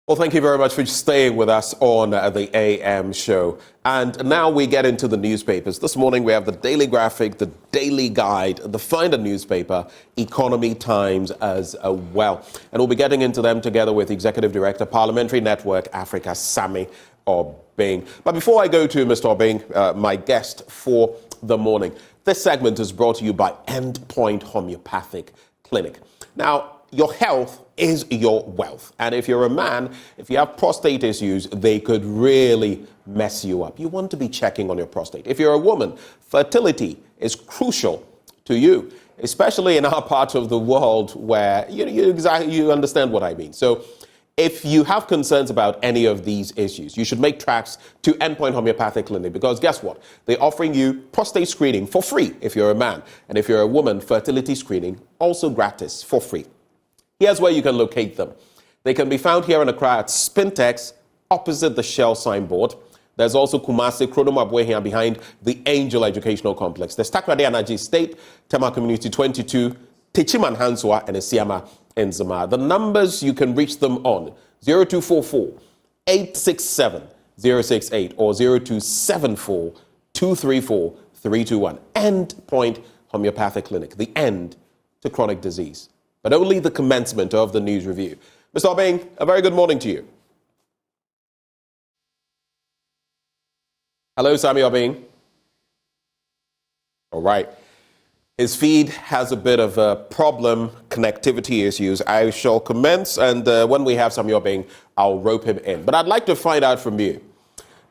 Well, thank you very much for staying with us on the AM show. And now we get into the newspapers. This morning we have the Daily Graphic, the Daily Guide, the Finder newspaper, Economy Times as well. And we'll be getting into them together with Executive Director, Parliamentary Network Africa, Sammy Obeng. But before I go to Mr. Obeng, my guest for the morning, this segment is brought to you by Endpoint Homeopathic Clinic. Now, your health is your wealth. And if you're a man, if you have prostate issues, they could really mess you up. You want to be checking on your prostate. If you're a woman, fertility is crucial to you, especially in our part of the world where you understand what I mean. So if you have concerns about any of these issues, you should make tracks to Endpoint Homeopathic Clinic, because guess what? They're offering you prostate screening for free if you're a man. And if you're a woman, fertility screening also gratis for free. Here's where you can locate them. They can be found here in Accra at Spintex, opposite the Shell signboard. There's also Kumasi, Kronomabwe here behind the Angel Educational Complex. There's Takrade Anaji State, Tema Community 22, Techiman Hanswa, and Esiama in Zama. The numbers you can reach them on 0244 867 068 or 0274 234 321. Endpoint Homeopathic Clinic, the end to chronic disease. But only the commencement of the news review. Mr. Obeng, a very good morning to you. Hello, Sammy Obeng. All right. His feed has a bit of a problem, connectivity issues. I shall commence, and when we have Sammy Obeng, I'll rope him in. But I'd like to find out from you.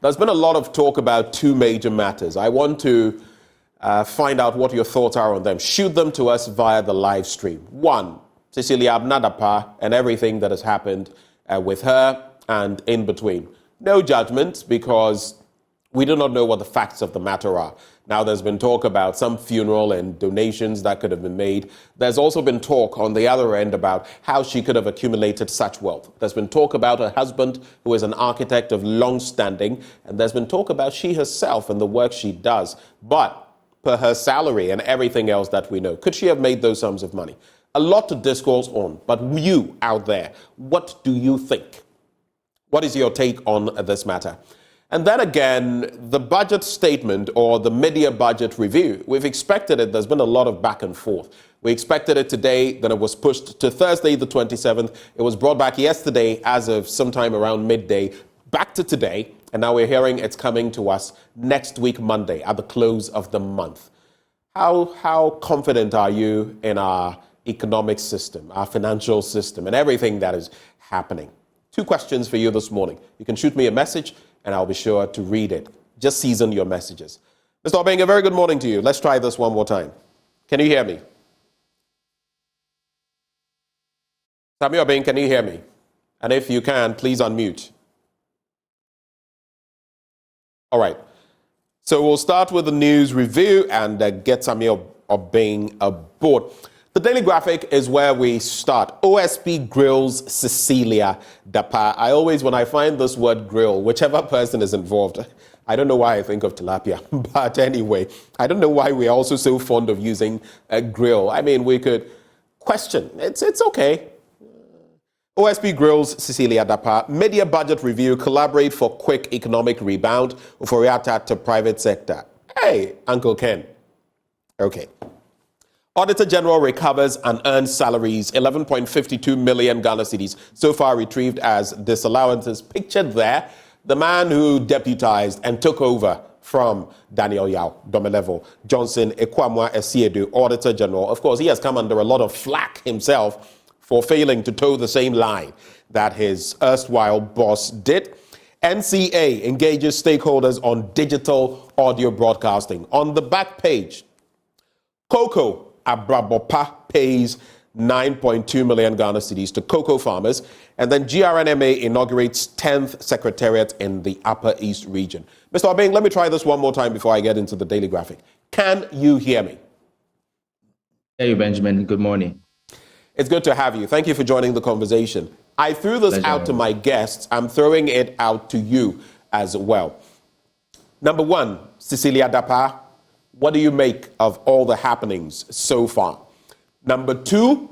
There's been a lot of talk about two major matters. I want to find out what your thoughts are on them. Shoot them to us via the live stream. One, Cecilia Abnadapa and everything that has happened with her and in between. No judgment, because we do not know what the facts of the matter are. Now, there's been talk about some funeral and donations that could have been made. There's also been talk on the other end about how she could have accumulated such wealth. There's been talk about her husband, who is an architect of long standing, and there's been talk about she herself and the work she does. But per her salary and everything else that we know, could she have made those sums of money? A lot to discourse on, but you out there, what do you think? What is your take on this matter? And then again, the budget statement or the mid-year budget review, we've expected it. There's been a lot of back and forth. We expected it today, then it was pushed to Thursday, the 27th. It was brought back yesterday as of sometime around midday, back to today. And now we're hearing it's coming to us next week, Monday, at the close of the month. How confident are you in our economic system, our financial system, and everything that is happening? Two questions for you this morning. You can shoot me a message, and I'll be sure to read it. Just season your messages. Mr. Obeng, a very good morning to you. Let's try this one more time. Can you hear me? Sammy Obeng, can you hear me? And if you can, please unmute. All right. So we'll start with the news review and get Sammy Obeng aboard. The Daily Graphic is where we start. OSP grills Cecilia Dapa. I always, when I find this word grill, whichever person is involved, I don't know why I think of tilapia. But anyway, I don't know why we're also so fond of using a grill. I mean, we could question. It's okay. OSP grills Cecilia Dapa. Media budget review, collaborate for quick economic rebound. Uforiata to private sector. Hey, Uncle Ken. Okay. Auditor General recovers unearned salaries, 11.52 million Ghana cedis, so far retrieved as disallowances. Pictured there, the man who deputized and took over from Daniel Yao, Domelevo, Johnson, Ekwamwa Esiedu, Auditor General. Of course, he has come under a lot of flack himself for failing to toe the same line that his erstwhile boss did. NCA engages stakeholders on digital audio broadcasting. On the back page, Cocoa Abrabopa pays 9.2 million Ghana cedis to cocoa farmers. And then GRNMA inaugurates 10th Secretariat in the Upper East region. Mr. Obeng, let me try this one more time before I get into the Daily Graphic. Can you hear me? Hey, Benjamin. Good morning. It's good to have you. Thank you for joining the conversation. I threw this out to my guests. I'm throwing it out to you as well. Number one, Cecilia Dapa. What do you make of all the happenings so far? Number two,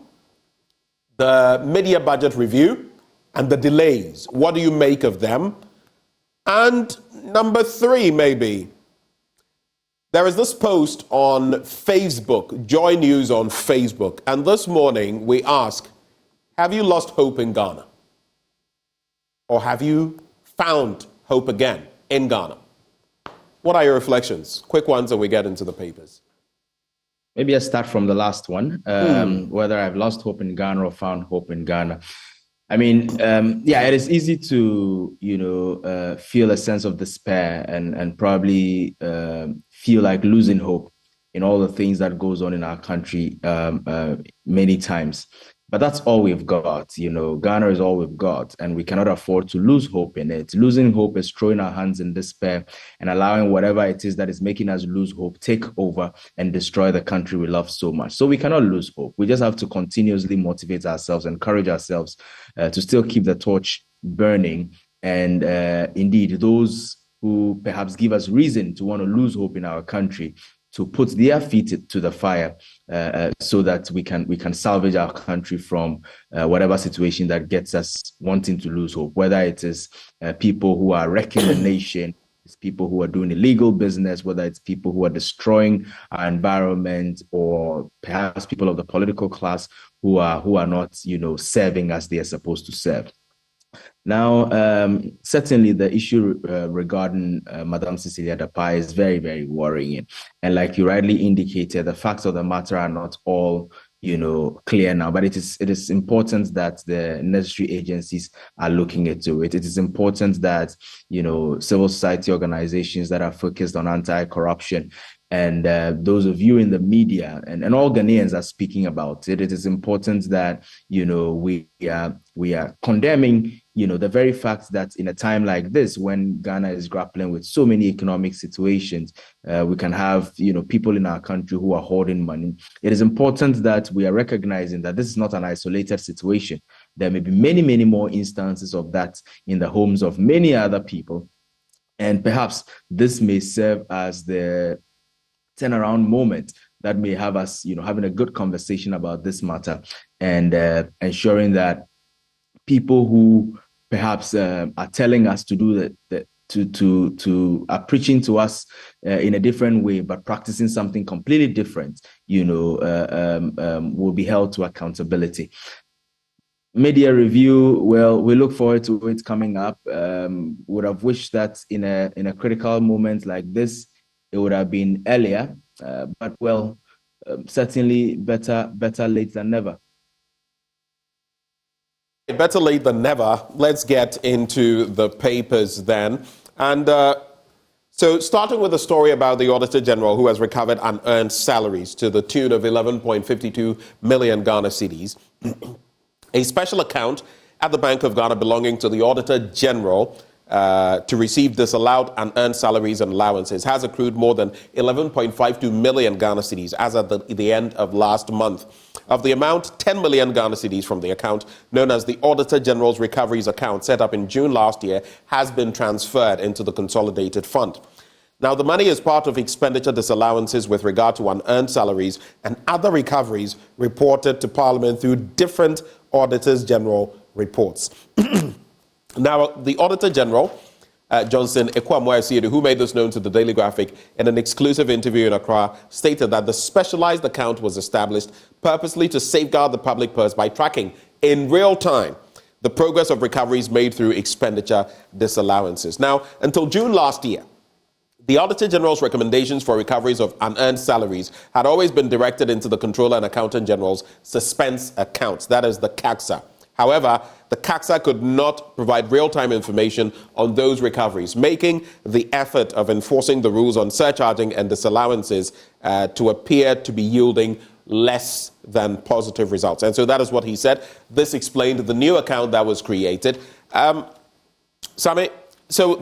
the mid-year budget review. and the delays. What do you make of them? And number 3, maybe, there is this post on Facebook, Joy News on Facebook, and this morning we ask, have you lost hope in Ghana? Or have you found hope again in Ghana? What are your reflections? Quick ones, and we get into the papers. Maybe I start from the last one, whether I've lost hope in Ghana or found hope in Ghana. I mean, it is easy to, feel a sense of despair and probably feel like losing hope in all the things that goes on in our country many times. But that's all we've got. Ghana is all we've got, and we cannot afford to lose hope in it. Losing hope is throwing our hands in despair and allowing whatever it is that is making us lose hope take over and destroy the country we love so much. So we cannot lose hope. We just have to continuously motivate ourselves, encourage ourselves to still keep the torch burning. And indeed, those who perhaps give us reason to want to lose hope in our country, to put their feet to the fire so that we can salvage our country from whatever situation that gets us wanting to lose hope, whether it is people who are wrecking the nation, it's people who are doing illegal business, whether it's people who are destroying our environment, or perhaps people of the political class who are not, serving as they are supposed to serve. Now, certainly the issue regarding Madame Cecilia Dapai is very, very worrying. And like you rightly indicated, the facts of the matter are not all, clear now, but it is important that the necessary agencies are looking into it. It is important that, civil society organizations that are focused on anti-corruption and those of you in the media and all Ghanaians are speaking about it. It is important that, we are condemning the very fact that in a time like this, when Ghana is grappling with so many economic situations, we can have, people in our country who are hoarding money. It is important that we are recognizing that this is not an isolated situation. There may be many, many more instances of that in the homes of many other people. And perhaps this may serve as the turnaround moment that may have us, having a good conversation about this matter and ensuring that people who perhaps are telling us to do that, are preaching to us in a different way, but practicing something completely different, will be held to accountability. Media review, well, we look forward to it coming up. Would have wished that in a critical moment like this, it would have been earlier, but well, certainly better late than never. Better late than never. Let's get into the papers then. And so starting with a story about the Auditor General who has recovered unearned salaries to the tune of 11.52 million Ghana cedis. A special account at the Bank of Ghana belonging to the Auditor General to receive disallowed unearned salaries and allowances has accrued more than 11.52 million Ghana cedis as at the end of last month. Of the amount, 10 million Ghana cedis from the account known as the Auditor General's Recoveries Account, set up in June last year, has been transferred into the consolidated fund. Now, the money is part of expenditure disallowances with regard to unearned salaries and other recoveries reported to Parliament through different Auditors General reports. Now, the Auditor General, Johnson Ekwamwa-Asiedu, who made this known to the Daily Graphic in an exclusive interview in Accra, stated that the specialized account was established purposely to safeguard the public purse by tracking in real time the progress of recoveries made through expenditure disallowances. Now, until June last year, the Auditor General's recommendations for recoveries of unearned salaries had always been directed into the Controller and Accountant General's suspense accounts, that is the CACSA. However, the CACSA could not provide real-time information on those recoveries, making the effort of enforcing the rules on surcharging and disallowances to appear to be yielding less than positive results. And so that is what he said. This explained the new account that was created. Sami, so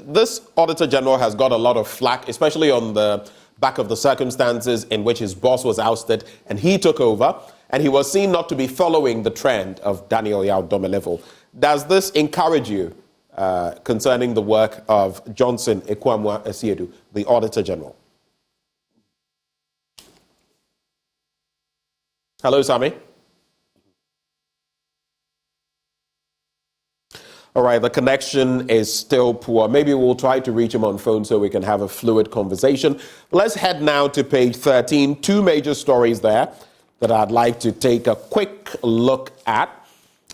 this Auditor General has got a lot of flack, especially on the back of the circumstances in which his boss was ousted and he took over. And he was seen not to be following the trend of Daniel Yao Domelevo. Does this encourage you concerning the work of Johnson Ekwamwa-Asiedu, the Auditor General? Hello, Sami. All right, the connection is still poor. Maybe we'll try to reach him on phone so we can have a fluid conversation. Let's head now to page 13. Two major stories there that I'd like to take a quick look at.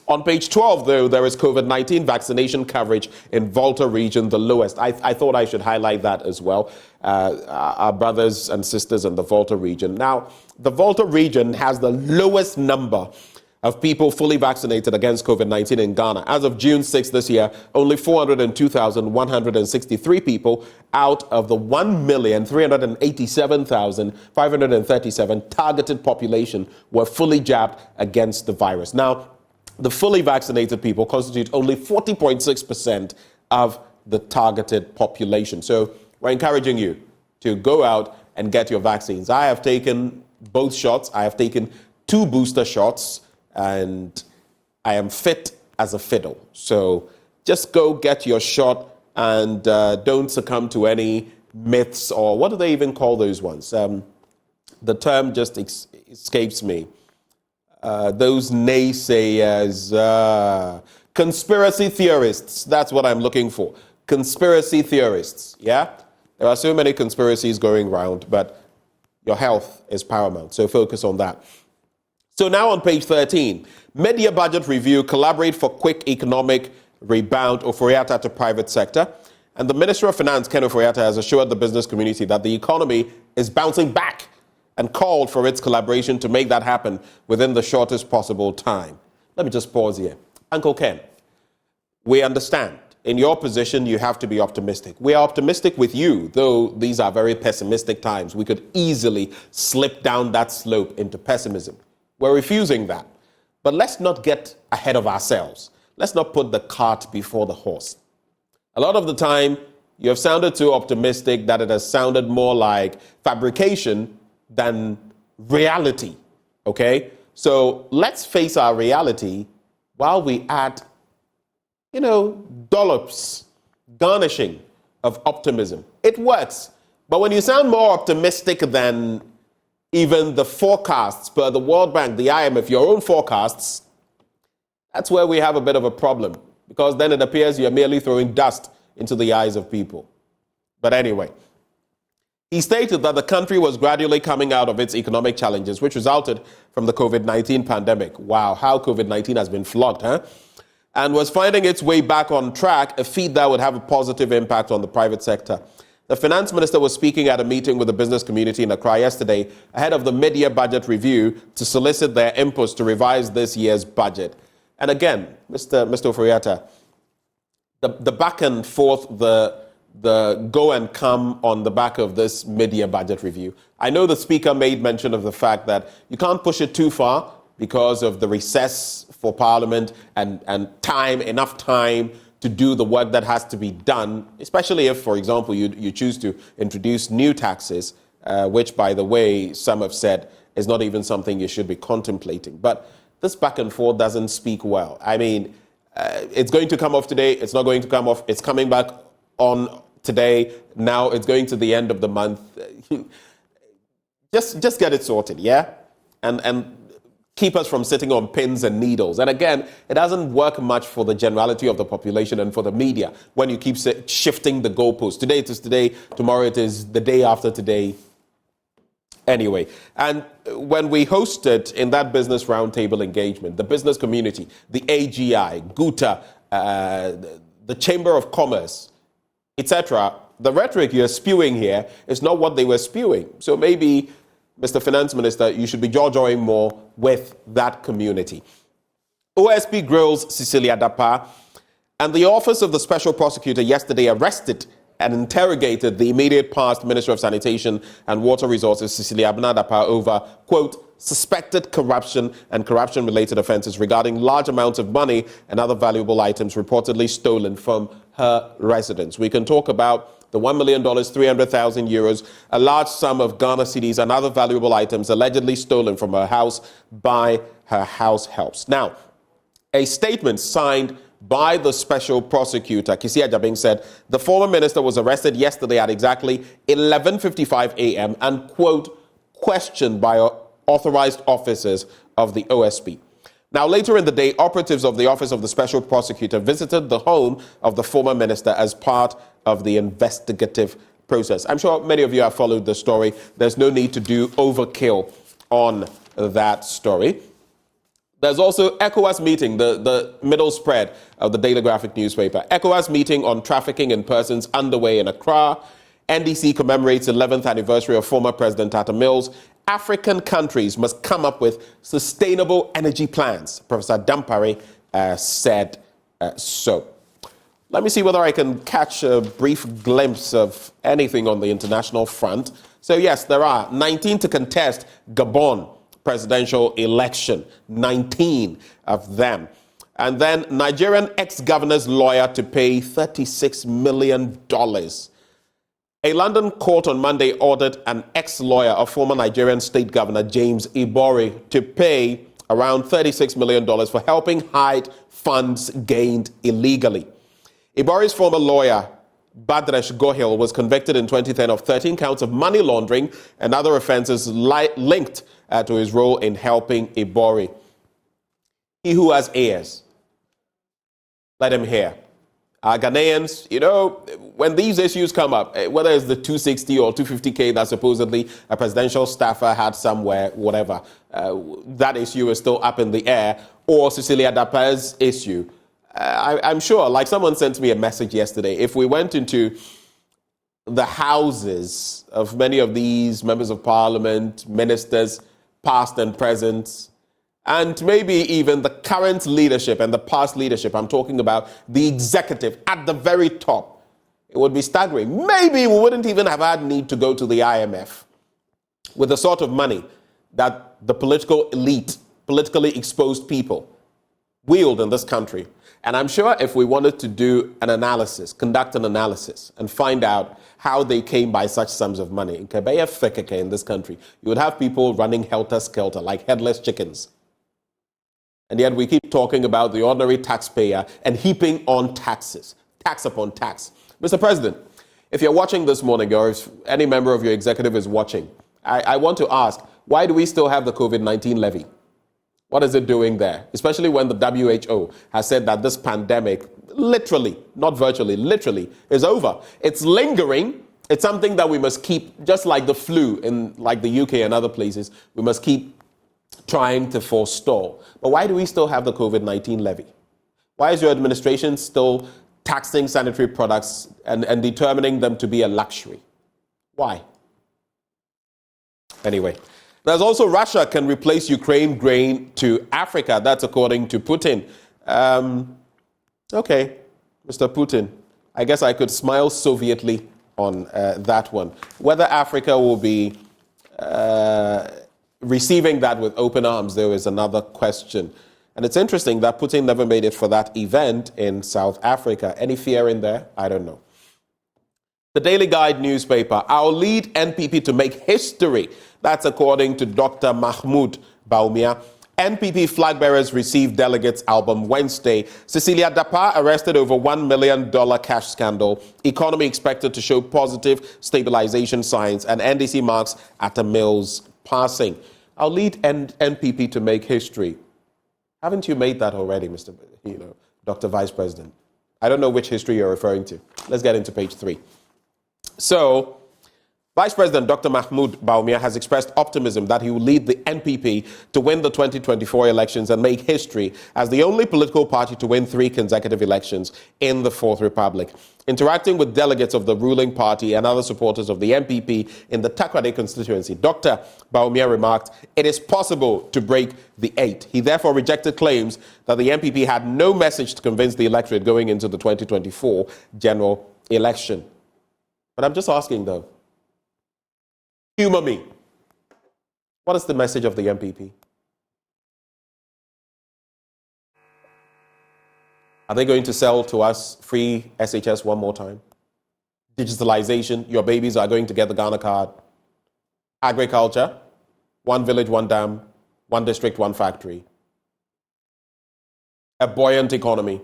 On page 12, though, there is COVID-19 vaccination coverage in Volta region, the lowest. I thought I should highlight that as well. Our brothers and sisters in the Volta region. Now, the Volta region has the lowest number of people fully vaccinated against COVID-19 in Ghana. As of June 6 this year, only 402,163 people out of the 1,387,537 targeted population were fully jabbed against the virus. Now, the fully vaccinated people constitute only 40.6% of the targeted population. So we're encouraging you to go out and get your vaccines. I have taken both shots. I have taken 2 booster shots, and I am fit as a fiddle. So just go get your shot and don't succumb to any myths, or what do they even call those ones? The term just escapes me. Those naysayers, conspiracy theorists, that's what I'm looking for. Conspiracy theorists, yeah? There are so many conspiracies going around, but your health is paramount, so focus on that. So now on page 13, Media Budget Review, collaborate for quick economic rebound, Oforiatta to private sector. And the Minister of Finance, Ken Oforiatta, has assured the business community that the economy is bouncing back and called for its collaboration to make that happen within the shortest possible time. Let me just pause here. Uncle Ken, we understand. In your position, you have to be optimistic. We are optimistic with you, though these are very pessimistic times. We could easily slip down that slope into pessimism. We're refusing that. But let's not get ahead of ourselves. Let's not put the cart before the horse. A lot of the time, you have sounded too optimistic that it has sounded more like fabrication than reality, okay? So let's face our reality while we add, dollops, garnishing of optimism. It works. But when you sound more optimistic than even the forecasts per the World Bank, the IMF, your own forecasts, that's where we have a bit of a problem, because then it appears you're merely throwing dust into the eyes of people. But anyway, he stated that the country was gradually coming out of its economic challenges, which resulted from the COVID-19 pandemic. Wow, how COVID-19 has been flogged, huh? And was finding its way back on track, a feat that would have a positive impact on the private sector. The finance minister was speaking at a meeting with the business community in Accra yesterday ahead of the mid-year budget review to solicit their inputs to revise this year's budget. And again, Mr. Oforiatta, the back and forth, the go and come on the back of this mid-year budget review. I know the speaker made mention of the fact that you can't push it too far because of the recess for Parliament and enough time to do the work that has to be done, especially if, for example, you choose to introduce new taxes, which, by the way, some have said is not even something you should be contemplating. But this back and forth doesn't speak well. I mean, it's going to come off today. It's not going to come off. It's coming back on today. Now it's going to the end of the month. Just get it sorted, yeah? And keep us from sitting on pins and needles. And again, it doesn't work much for the generality of the population and for the media when you keep shifting the goalposts. Today it is today, tomorrow it is the day after today. Anyway, and when we hosted in that business roundtable engagement, the business community, the AGI, GUTA, the Chamber of Commerce, etc., the rhetoric you're spewing here is not what they were spewing. So maybe, Mr. Finance Minister, you should be jaw-jawing more with that community. OSP grills Cecilia Dapa, and the Office of the Special Prosecutor yesterday arrested and interrogated the immediate past Minister of Sanitation and Water Resources, Cecilia Dapa, over, quote, suspected corruption and corruption-related offences regarding large amounts of money and other valuable items reportedly stolen from her residence. We can talk about the $1 million, 300,000 euros, a large sum of Ghana cedis and other valuable items allegedly stolen from her house by her house helps. Now, a statement signed by the special prosecutor, Kisia Jabing, said the former minister was arrested yesterday at exactly 11:55 a.m. and, quote, questioned by authorized officers of the OSP. Now, later in the day, operatives of the Office of the Special Prosecutor visited the home of the former minister as part of the investigative process. I'm sure many of you have followed the story. There's no need to do overkill on that story. There's also ECOWAS meeting, the middle spread of the Daily Graphic newspaper. ECOWAS meeting on trafficking in persons underway in Accra. NDC commemorates 11th anniversary of former President Tata Mills. African countries must come up with sustainable energy plans. Professor Dampare said so. Let me see whether I can catch a brief glimpse of anything on the international front. So yes, there are 19 to contest Gabon presidential election, 19 of them. And then Nigerian ex-governor's lawyer to pay $36 million. A London court on Monday ordered an ex-lawyer of former Nigerian state governor James Ibori to pay around $36 million for helping hide funds gained illegally. Ibori's former lawyer, Badresh Gohil, was convicted in 2010 of 13 counts of money laundering and other offenses linked to his role in helping Ibori. He who has ears, let him hear. Ghanaians, you know, when these issues come up, whether it's the 260 or 250K that supposedly a presidential staffer had somewhere, whatever, that issue is still up in the air, or Cecilia Dapa's issue, I'm sure, like someone sent me a message yesterday, if we went into the houses of many of these members of parliament, ministers, past and present, and maybe even the current leadership and the past leadership, I'm talking about the executive at the very top, it would be staggering. Maybe we wouldn't even have had need to go to the IMF with the sort of money that the political elite, politically exposed people wield in this country. And I'm sure if we wanted to do an analysis, conduct an analysis, and find out how they came by such sums of money, in Kebeya Fekeke in this country, you would have people running helter-skelter like headless chickens. And yet we keep talking about the ordinary taxpayer and heaping on taxes, tax upon tax. Mr. President, if you're watching this morning, or if any member of your executive is watching, I want to ask, why do we still have the COVID-19 levy? What is it doing there? Especially when the WHO has said that this pandemic, literally, not virtually, literally, is over. It's lingering. It's something that we must keep, just like the flu in like the UK and other places, we must keep trying to forestall. But why do we still have the COVID-19 levy? Why is your administration still taxing sanitary products and determining them to be a luxury? Why? Anyway. There's also Russia can replace Ukraine grain to Africa. That's according to Putin. Okay, Mr. Putin, I guess I could smile Sovietly on that one. Whether Africa will be receiving that with open arms, there is another question. And it's interesting that Putin never made it for that event in South Africa. Any fear in there? I don't know. The Daily Guide newspaper, our lead NPP to make history. That's according to Dr. Mahmoud Baumia. NPP flag bearers received delegates album Wednesday. Cecilia Dapa arrested over $1 million cash scandal. Economy expected to show positive stabilization signs. And NDC marks Atta Mills passing. Our lead NPP to make history. Haven't you made that already, Dr. Vice President? I don't know which history you're referring to. Let's get into page 3. So, Vice President Dr. Mahmoud Baumia has expressed optimism that he will lead the NPP to win the 2024 elections and make history as the only political party to win 3 consecutive elections in the Fourth Republic. Interacting with delegates of the ruling party and other supporters of the NPP in the Takoradi constituency, Dr. Baumia remarked, "It is possible to break the 8." He therefore rejected claims that the NPP had no message to convince the electorate going into the 2024 general election. But I'm just asking, though, humor me. What is the message of the MPP? Are they going to sell to us free SHS one more time? Digitalization, your babies are going to get the Ghana card. Agriculture, 1 village, 1 dam, 1 district, 1 factory. A buoyant economy.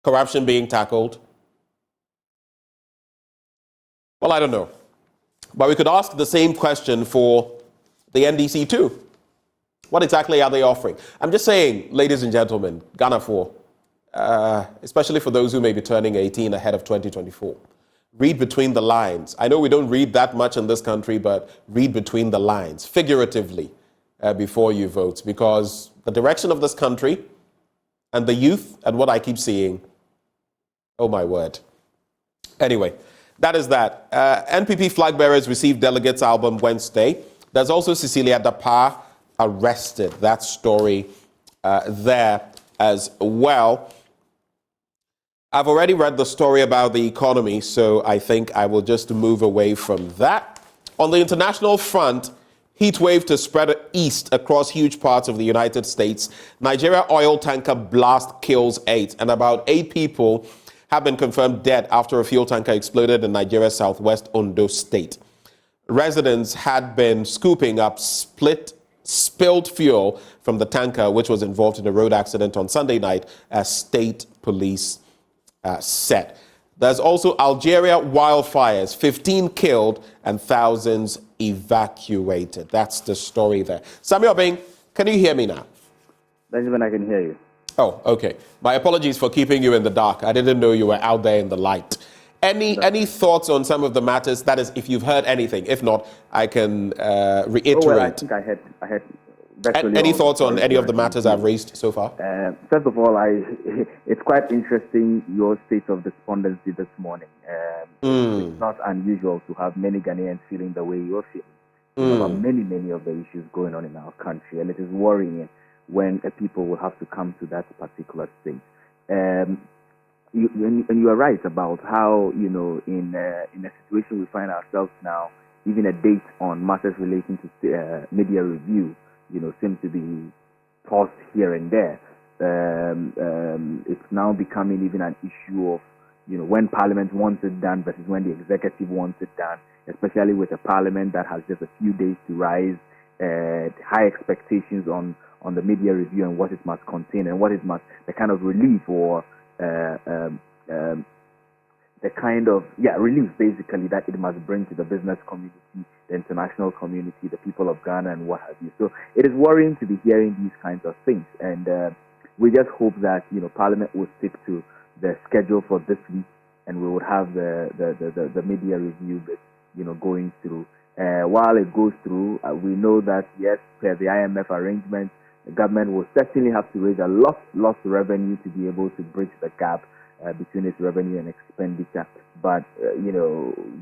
Corruption being tackled. Well, I don't know. But we could ask the same question for the NDC too. What exactly are they offering? I'm just saying, ladies and gentlemen, Ghana 4, especially for those who may be turning 18 ahead of 2024. Read between the lines. I know we don't read that much in this country, but read between the lines, figuratively, before you vote, because the direction of this country and the youth and what I keep seeing, oh my word. Anyway, that is that. NPP flag bearers received delegates album Wednesday. There's also Cecilia Dapa arrested. That story there as well. I've already read the story about the economy, so I think I will just move away from that. On the international front, heat wave to spread east across huge parts of the United States. Nigeria oil tanker blast kills 8, and about 8 people have been confirmed dead after a fuel tanker exploded in Nigeria's southwest Ondo state. Residents had been scooping up spilled fuel from the tanker, which was involved in a road accident on Sunday night, as state police said. There's also Algeria wildfires, 15 killed and thousands evacuated. That's the story there. Samuel Bing, can you hear me now? Benjamin, I can hear you. Oh, okay. My apologies for keeping you in the dark. I didn't know you were out there in the light. Any thoughts on some of the matters? That is, if you've heard anything. If not, I can reiterate. Oh, well, I think I had any thoughts on any of the matters I've raised so far? First of all, it's quite interesting your state of despondency this morning. It's not unusual to have many Ghanaians feeling the way you're feeling about many of the issues going on in our country, and it is worrying when people will have to come to that particular state. And you are right about how, in a situation we find ourselves now, even a date on matters relating to media review, seem to be tossed here and there. It's now becoming even an issue of, when Parliament wants it done versus when the executive wants it done, especially with a Parliament that has just a few days to rise, high expectations on the media review and what it must contain and what it must, the kind of relief or the kind of relief basically that it must bring to the business community, the international community, the people of Ghana and what have you. So it is worrying to be hearing these kinds of things, and we just hope that Parliament will stick to the schedule for this week, and we would have the media review bit going through. While it goes through, we know that yes, per the IMF arrangement, the government will certainly have to raise a lot of revenue to be able to bridge the gap between its revenue and expenditure. But,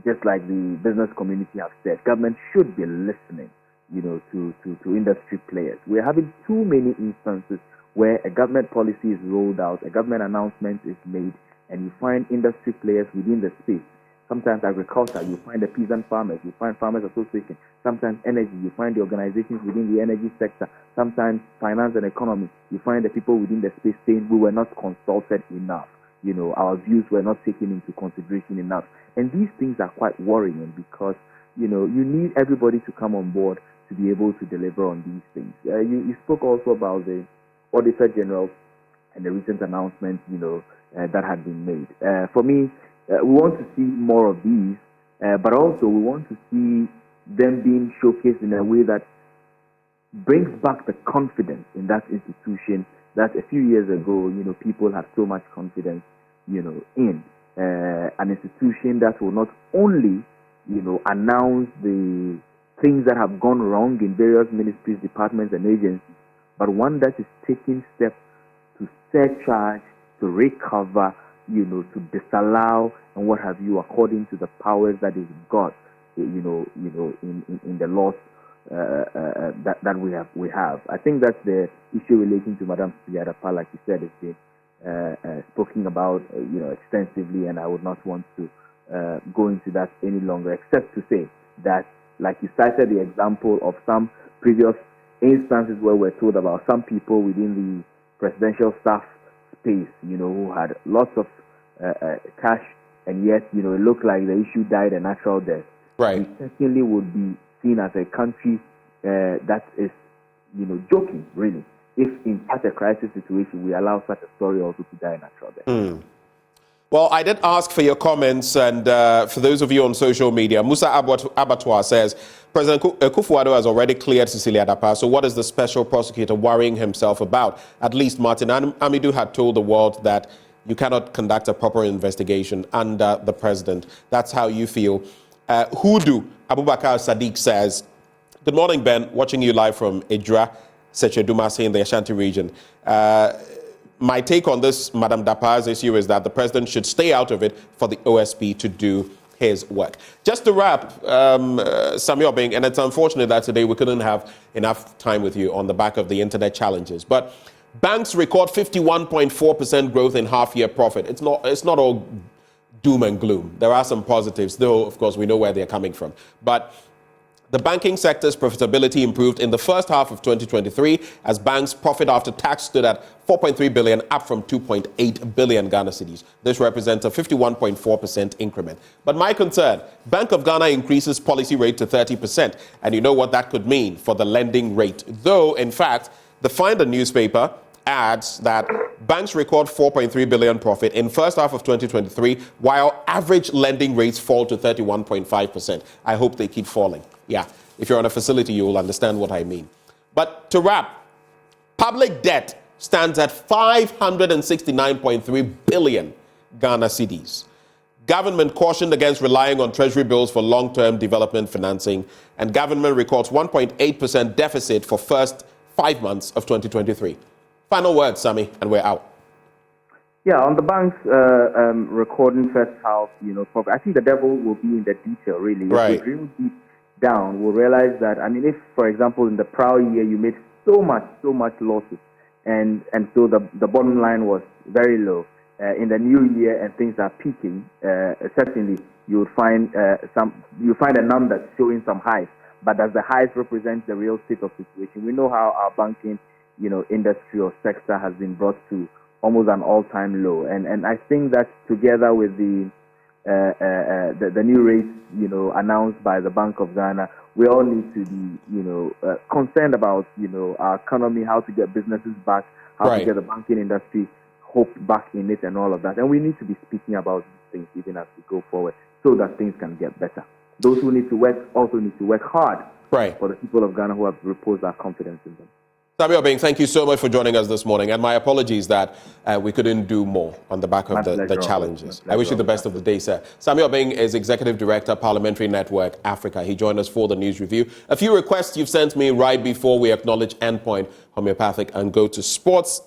just like the business community have said, government should be listening, to industry players. We're having too many instances where a government policy is rolled out, a government announcement is made, and you find industry players within the space. Sometimes agriculture, you find the peasant farmers, you find farmers associations. Sometimes energy, you find the organizations within the energy sector. Sometimes finance and economy, you find the people within the space saying we were not consulted enough. Our views were not taken into consideration enough. And these things are quite worrying because, you need everybody to come on board to be able to deliver on these things. You spoke also about the Auditor General and the recent announcement, that had been made. For me, we want to see more of these, but also we want to see them being showcased in a way that brings back the confidence in that institution that a few years ago, people had so much confidence, in an institution that will not only, announce the things that have gone wrong in various ministries, departments, and agencies, but one that is taking steps to surcharge, to recover, to disallow and what have you, according to the powers that is got, in the laws that we have. I think that's the issue relating to Madam Siyadapa, like you said, it's been spoken about, extensively, and I would not want to go into that any longer, except to say that, like you cited the example of some previous instances where we're told about some people within the presidential staff space, who had lots of cash, and yet, it looked like the issue died a natural death. Right. We certainly would be seen as a country that is, joking, really, if in such a crisis situation we allow such a story also to die a natural death. Well, I did ask for your comments, and for those of you on social media, Musa Abattoir says, President Akufo-Addo has already cleared Cecilia Dapa, so what is the special prosecutor worrying himself about? At least Martin Amidou had told the world that you cannot conduct a proper investigation under the president. That's how you feel. Hudu Abubakar Sadiq says, good morning, Ben. Watching you live from Edra, Sechedumasi in the Ashanti region. My take on this, Madam Dapa's issue, is that the president should stay out of it for the OSP to do his work. Just to wrap, Samuel Bing, and it's unfortunate that today we couldn't have enough time with you on the back of the internet challenges, but banks record 51.4% growth in half-year profit. It's not all doom and gloom. There are some positives, though, of course, we know where they're coming from. But the banking sector's profitability improved in the first half of 2023 as banks' profit after tax stood at 4.3 billion, up from 2.8 billion Ghana cedis. This represents a 51.4% increment. But my concern, Bank of Ghana increases policy rate to 30%, and you know what that could mean for the lending rate. Though, in fact, the Finder newspaper adds that banks record 4.3 billion profit in first half of 2023, while average lending rates fall to 31.5%. I hope they keep falling. Yeah, if you're on a facility, you will understand what I mean. But to wrap, public debt stands at 569.3 billion Ghana cedis. Government cautioned against relying on treasury bills for long-term development financing, and government records 1.8% deficit for first 5 months of 2023. Final words, Sammy, and we're out. Yeah, on the banks recording first half, I think the devil will be in the detail, really. Right. If we drill deep down, we'll realize that, if, for example, in the prior year you made so much losses, and so the bottom line was very low, in the new year and things are peaking, certainly you would find a number showing some highs, but does the highs represent the real state of situation? We know how our banking industry or sector has been brought to almost an all-time low, and I think that together with the new rates announced by the Bank of Ghana, we all need to be concerned about our economy, how to get businesses back, how to get the banking industry hope back in it, and all of that. And we need to be speaking about these things even as we go forward, so that things can get better. Those who need to work also need to work hard for the people of Ghana who have reposed our confidence in them. Samuel Bing, thank you so much for joining us this morning. And my apologies that we couldn't do more on the back of the challenges. I wish you the best of the day, sir. Samuel Bing is Executive Director, Parliamentary Network Africa. He joined us for the news review. A few requests you've sent me right before we acknowledge Endpoint Homeopathic and go to sports.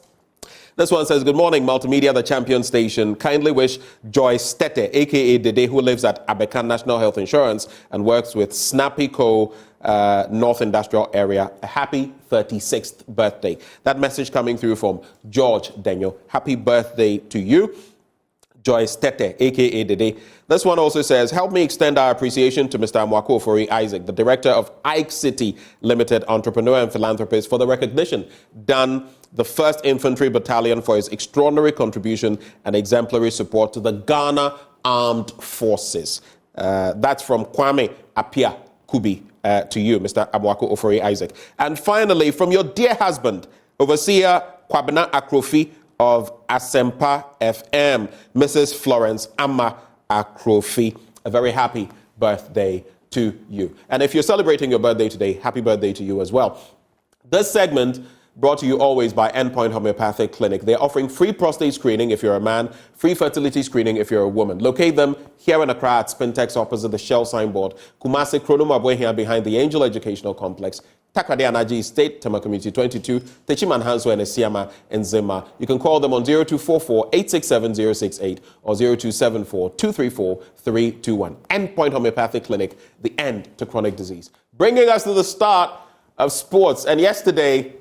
This one says, good morning, Multimedia, the champion station. Kindly wish Joyce Tete, a.k.a. Dede, who lives at Abekan National Health Insurance and works with Snappy Co. North Industrial Area, a happy 36th birthday. That message coming through from George Daniel. Happy birthday to you, Joyce Tete, a.k.a. Dede. This one also says, help me extend our appreciation to Mr. Amwako Ofori Isaac, the director of Ike City Limited, entrepreneur and philanthropist, for the recognition done the 1st Infantry Battalion for his extraordinary contribution and exemplary support to the Ghana Armed Forces. That's from Kwame Apia Kubi to you, Mr. Amwako Ofori Isaac. And finally, from your dear husband, Overseer Kwabena Akrofi of Asempa FM, Mrs. Florence Amma Akrofi. A very happy birthday to you. And if you're celebrating your birthday today, happy birthday to you as well. This segment brought to you always by Endpoint Homeopathic Clinic. They're offering free prostate screening if you're a man, free fertility screening if you're a woman. Locate them here in Accra at Spintex opposite the Shell signboard, Kumasi Kronoma here behind the Angel Educational Complex, Takrade Anaji State, Tema Community 22, Techiman Hanso and Esiama and Zima. You can call them on 0244-867-068 or 0274-234-321. Endpoint Homeopathic Clinic, the end to chronic disease. Bringing us to the start of sports. And yesterday,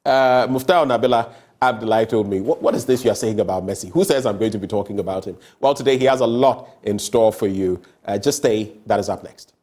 Muftau Nabila Abdullahi told me, what is this you're saying about Messi? Who says I'm going to be talking about him? Well, today he has a lot in store for you. Just stay. That is up next.